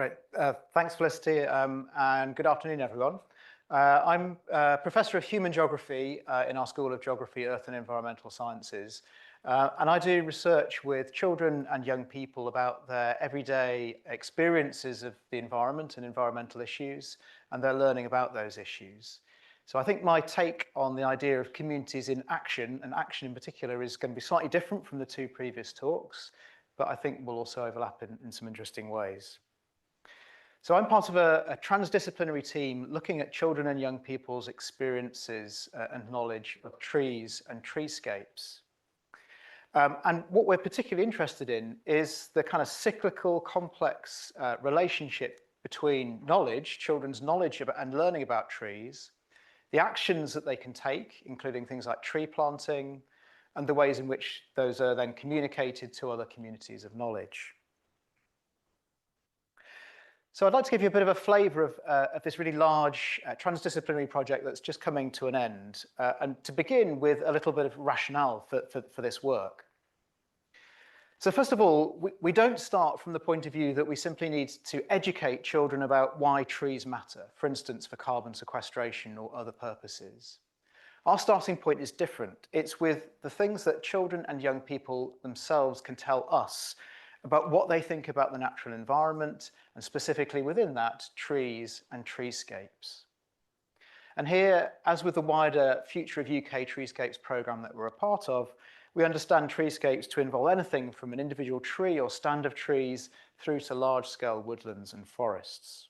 Great. Thanks, Felicity, and good afternoon, everyone. I'm a Professor of Human Geography in our School of Geography, Earth and Environmental Sciences, and I do research with children and young people about their everyday experiences of the environment and environmental issues, and their learning about those issues. So I think my take on the idea of communities in action, and action in particular, is going to be slightly different from the two previous talks, but I think will also overlap in some interesting ways. So I'm part of a transdisciplinary team looking at children and young people's experiences and knowledge of trees and treescapes. And what we're particularly interested in is the kind of cyclical, complex relationship between knowledge, children's knowledge about, and learning about trees, the actions that they can take, including things like tree planting, and the ways in which those are then communicated to other communities of knowledge. So I'd like to give you a bit of a flavour of this really large transdisciplinary project that's just coming to an end, and to begin with a little bit of rationale for this work. So first of all, we don't start from the point of view that we simply need to educate children about why trees matter, for instance, for carbon sequestration or other purposes. Our starting point is different. It's with the things that children and young people themselves can tell us about what they think about the natural environment, and specifically within that, trees and treescapes. And here, as with the wider Future of UK Treescapes programme that we're a part of, we understand treescapes to involve anything from an individual tree or stand of trees through to large-scale woodlands and forests.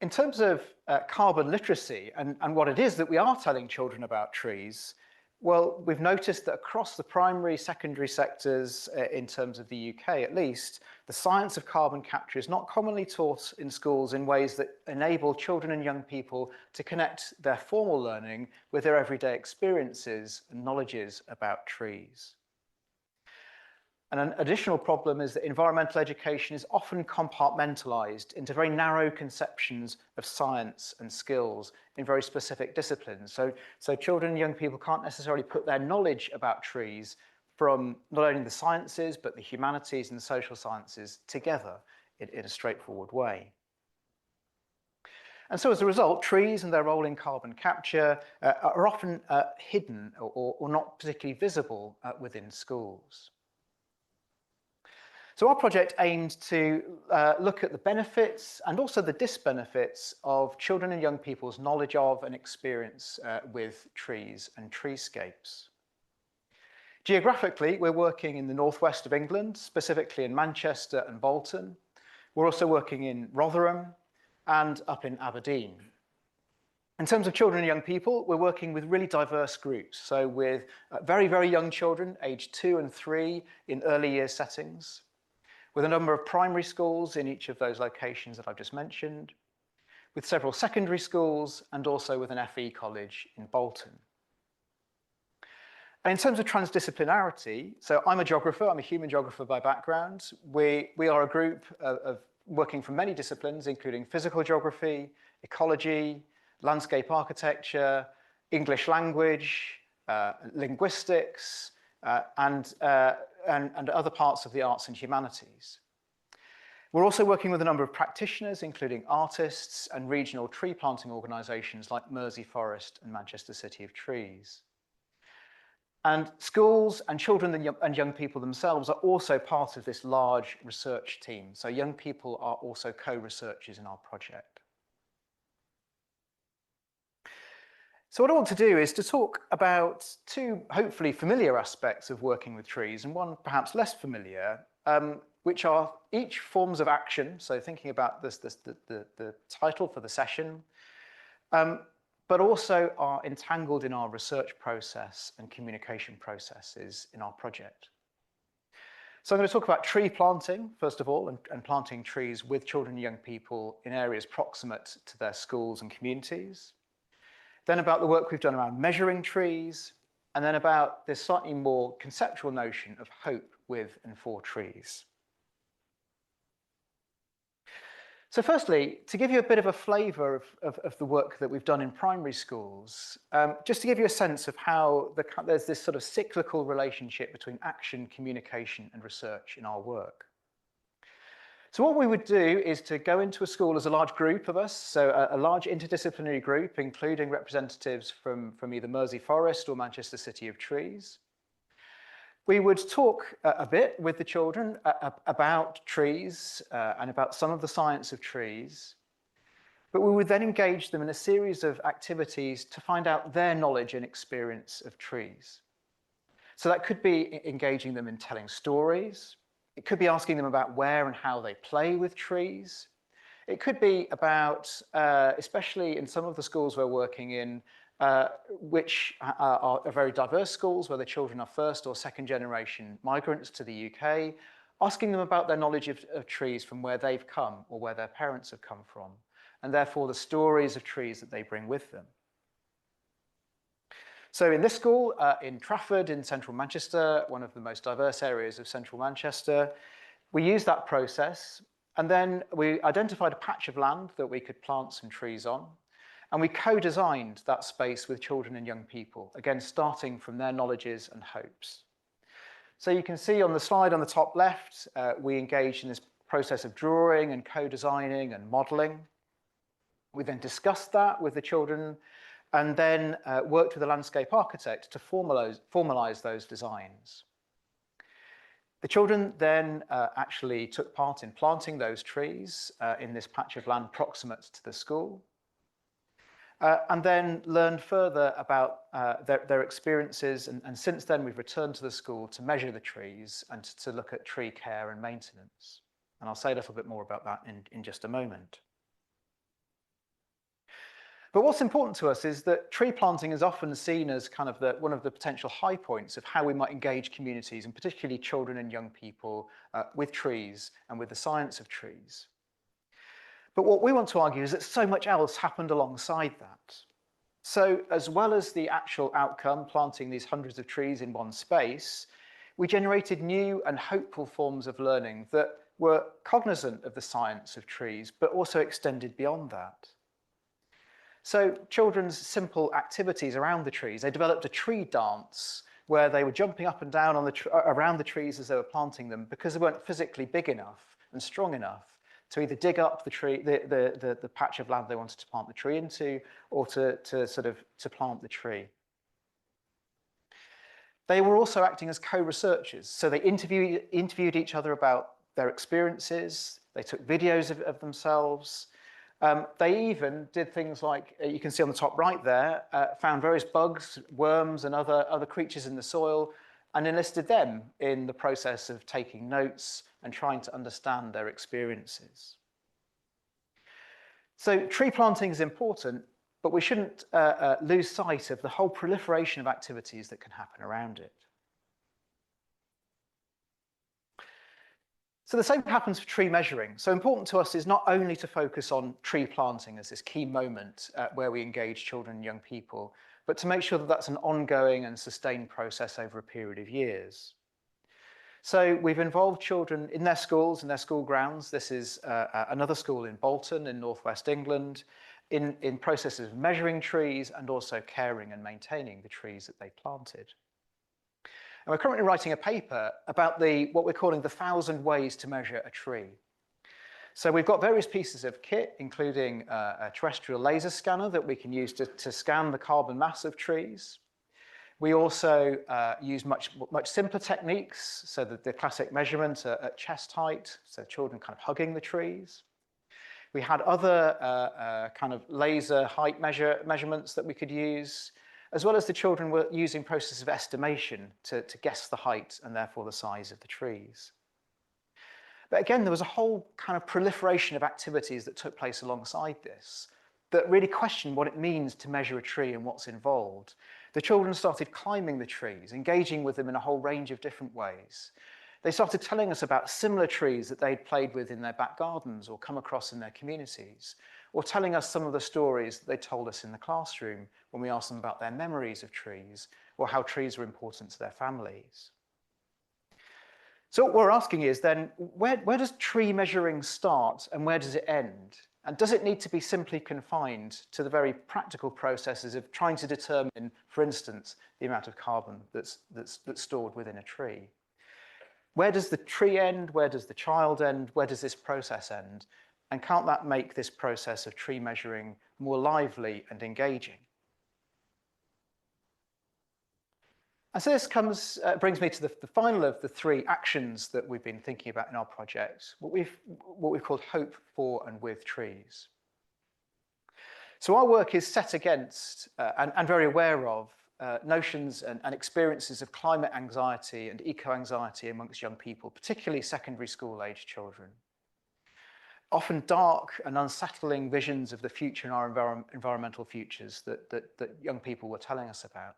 In terms of carbon literacy and what it is that we are telling children about trees, well, we've noticed that across the primary, secondary sectors, in terms of the UK at least, the science of carbon capture is not commonly taught in schools in ways that enable children and young people to connect their formal learning with their everyday experiences and knowledges about trees. And an additional problem is that environmental education is often compartmentalised into very narrow conceptions of science and skills in very specific disciplines. So children and young people can't necessarily put their knowledge about trees from not only the sciences, but the humanities and the social sciences together in a straightforward way. And so as a result, trees and their role in carbon capture are often hidden or not particularly visible within schools. So our project aimed to look at the benefits and also the disbenefits of children and young people's knowledge of and experience with trees and treescapes. Geographically, we're working in the northwest of England, specifically in Manchester and Bolton. We're also working in Rotherham and up in Aberdeen. In terms of children and young people, we're working with really diverse groups. So with very, very young children, aged 2 and 3 in early year settings, with a number of primary schools in each of those locations that I've just mentioned, with several secondary schools, and also with an FE college in Bolton. And in terms of transdisciplinarity, so I'm a geographer, I'm a human geographer by background. We are a group of working from many disciplines, including physical geography, ecology, landscape architecture, English language, linguistics, and other parts of the arts and humanities. We're also working with a number of practitioners, including artists and regional tree planting organisations like Mersey Forest and Manchester City of Trees. And schools and children and young people themselves are also part of this large research team. So young people are also co-researchers in our project. So what I want to do is to talk about two hopefully familiar aspects of working with trees and one perhaps less familiar, which are each forms of action. So thinking about the title for the session, but also are entangled in our research process and communication processes in our project. So I'm going to talk about tree planting, first of all, and planting trees with children and young people in areas proximate to their schools and communities. Then about the work we've done around measuring trees, and then about this slightly more conceptual notion of hope with and for trees. So firstly, to give you a bit of a flavour of the work that we've done in primary schools, just to give you a sense of how there's this sort of cyclical relationship between action, communication and research in our work. So what we would do is to go into a school as a large group of us, so a large interdisciplinary group, including representatives from either Mersey Forest or Manchester City of Trees. We would talk a bit with the children about trees and about some of the science of trees, but we would then engage them in a series of activities to find out their knowledge and experience of trees. So that could be engaging them in telling stories. It could be asking them about where and how they play with trees. It could be about, especially in some of the schools we're working in, which are very diverse schools where the children are first or second generation migrants to the UK, asking them about their knowledge of trees from where they've come or where their parents have come from, and therefore the stories of trees that they bring with them. So in this school, in Trafford, in central Manchester, one of the most diverse areas of central Manchester, we used that process, and then we identified a patch of land that we could plant some trees on, and we co-designed that space with children and young people, again, starting from their knowledges and hopes. So you can see on the slide on the top left, we engaged in this process of drawing and co-designing and modeling. We then discussed that with the children and then worked with a landscape architect to formalize those designs. The children then actually took part in planting those trees in this patch of land proximate to the school, and then learned further about their experiences. And since then, we've returned to the school to measure the trees and to look at tree care and maintenance. And I'll say a little bit more about that in just a moment. But what's important to us is that tree planting is often seen as kind of one of the potential high points of how we might engage communities, and particularly children and young people, with trees and with the science of trees. But what we want to argue is that so much else happened alongside that. So as well as the actual outcome, planting these hundreds of trees in one space, we generated new and hopeful forms of learning that were cognizant of the science of trees, but also extended beyond that. So children's simple activities around the trees, they developed a tree dance where they were jumping up and down on around the trees as they were planting them because they weren't physically big enough and strong enough to either dig up the tree, the patch of land they wanted to plant the tree into, or to plant the tree. They were also acting as co-researchers. So they interviewed each other about their experiences. They took videos of themselves. They even did things like, you can see on the top right there, found various bugs, worms, and other creatures in the soil, and enlisted them in the process of taking notes and trying to understand their experiences. So tree planting is important, but we shouldn't lose sight of the whole proliferation of activities that can happen around it. So the same happens for tree measuring. So important to us is not only to focus on tree planting as this key moment where we engage children and young people, but to make sure that that's an ongoing and sustained process over a period of years. So we've involved children in their schools, in their school grounds. This is another school in Bolton in northwest England, in processes of measuring trees and also caring and maintaining the trees that they planted. And we're currently writing a paper about what we're calling the 1,000 ways to measure a tree. So we've got various pieces of kit, including a terrestrial laser scanner that we can use to scan the carbon mass of trees. We also use much simpler techniques, so that the classic measurement at chest height, so children kind of hugging the trees. We had other kind of laser height measurements that we could use, as well as the children were using processes of estimation to guess the height and therefore the size of the trees. But again, there was a whole kind of proliferation of activities that took place alongside this that really questioned what it means to measure a tree and what's involved. The children started climbing the trees, engaging with them in a whole range of different ways. They started telling us about similar trees that they'd played with in their back gardens or come across in their communities, or telling us some of the stories that they told us in the classroom when we asked them about their memories of trees or how trees were important to their families. So what we're asking is then, where does tree measuring start and where does it end? And does it need to be simply confined to the very practical processes of trying to determine, for instance, the amount of carbon that's stored within a tree? Where does the tree end? Where does the child end? Where does this process end? And can't that make this process of tree measuring more lively and engaging? And so this brings me to the final of the three actions that we've been thinking about in our project, what we've called hope for and with trees. So our work is set against and very aware of notions and experiences of climate anxiety and eco-anxiety amongst young people, particularly secondary school age children. Often dark and unsettling visions of the future and our environmental futures that young people were telling us about.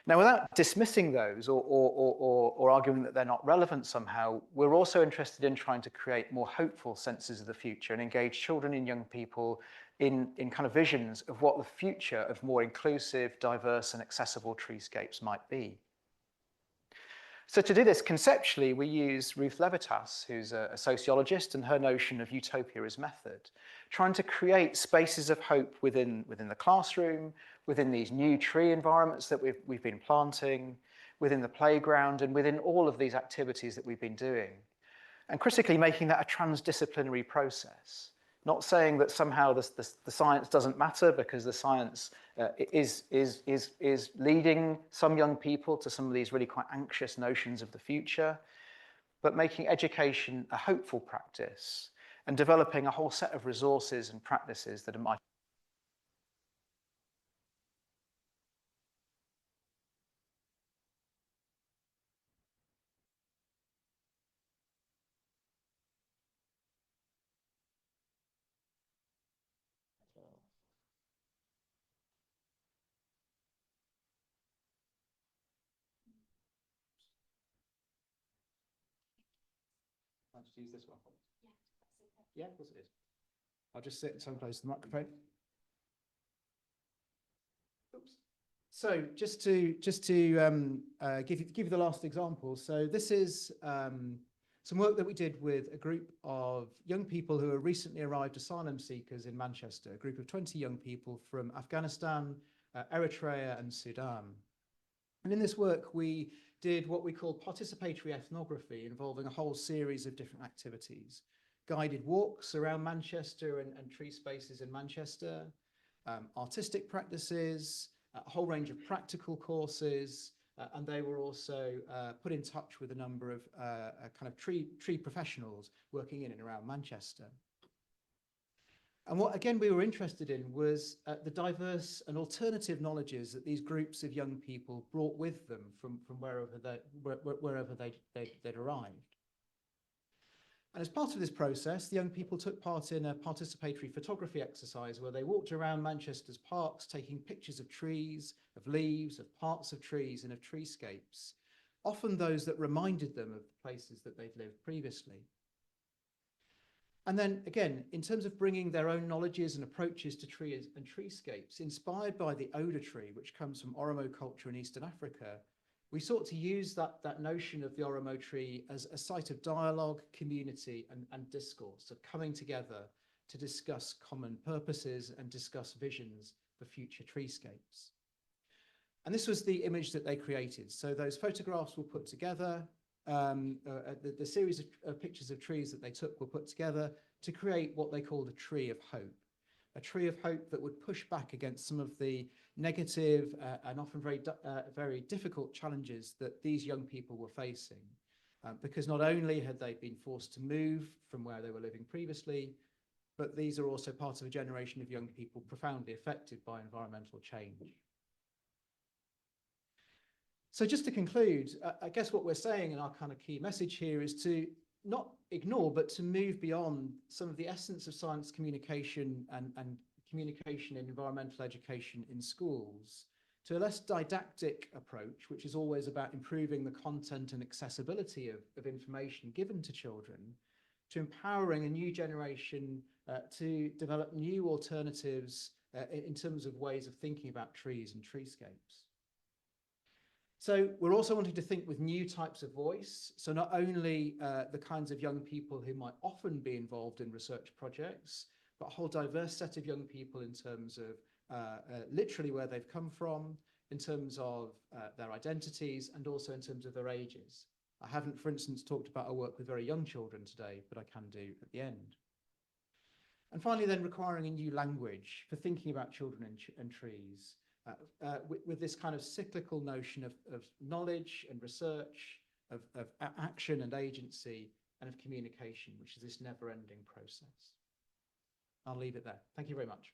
Now, without dismissing those or arguing that they're not relevant somehow, we're also interested in trying to create more hopeful senses of the future and engage children and young people in kind of visions of what the future of more inclusive, diverse and accessible treescapes might be. So to do this conceptually, we use Ruth Levitas, who's a sociologist, and her notion of utopia as method, trying to create spaces of hope within the classroom, within these new tree environments that we've been planting, within the playground, and within all of these activities that we've been doing. And critically making that a transdisciplinary process. Not saying that somehow the science doesn't matter, because the science is leading some young people to some of these really quite anxious notions of the future, but making education a hopeful practice and developing a whole set of resources and practices that might. I'll just use this one. Yeah, of course it is. I'll just sit so close to the microphone. Oops. So just to give you the last example. So this is some work that we did with a group of young people who are recently arrived asylum seekers in Manchester, a group of 20 young people from Afghanistan, Eritrea and Sudan. And in this work, we did what we call participatory ethnography, involving a whole series of different activities. Guided walks around Manchester and tree spaces in Manchester, artistic practices, a whole range of practical courses, and they were also put in touch with a number of kind of tree professionals working in and around Manchester. And what, again, we were interested in was the diverse and alternative knowledges that these groups of young people brought with them from wherever they'd arrived. And as part of this process, the young people took part in a participatory photography exercise where they walked around Manchester's parks, taking pictures of trees, of leaves, of parts of trees and of treescapes, often those that reminded them of the places that they'd lived previously. And then again, in terms of bringing their own knowledges and approaches to trees and treescapes, inspired by the Oda tree, which comes from Oromo culture in Eastern Africa, we sought to use that notion of the Oromo tree as a site of dialogue, community, and discourse, of coming together to discuss common purposes and discuss visions for future treescapes. And this was the image that they created. So those photographs were put together. The series of pictures of trees that they took were put together to create what they called a tree of hope. A tree of hope that would push back against some of the negative and often very difficult challenges that these young people were facing. Because not only had they been forced to move from where they were living previously, but these are also part of a generation of young people profoundly affected by environmental change. So just to conclude, I guess what we're saying in our kind of key message here is to not ignore, but to move beyond some of the essence of science communication and communication in environmental education in schools to a less didactic approach, which is always about improving the content and accessibility of information given to children, to empowering a new generation to develop new alternatives in terms of ways of thinking about trees and treescapes. So we're also wanting to think with new types of voice. So not only the kinds of young people who might often be involved in research projects, but a whole diverse set of young people in terms of literally where they've come from, in terms of their identities, and also in terms of their ages. I haven't, for instance, talked about our work with very young children today, but I can do at the end. And finally, then, requiring a new language for thinking about children and trees, with this kind of cyclical notion of knowledge and research, of action and agency, and of communication, which is this never-ending process. I'll leave it there. Thank you very much.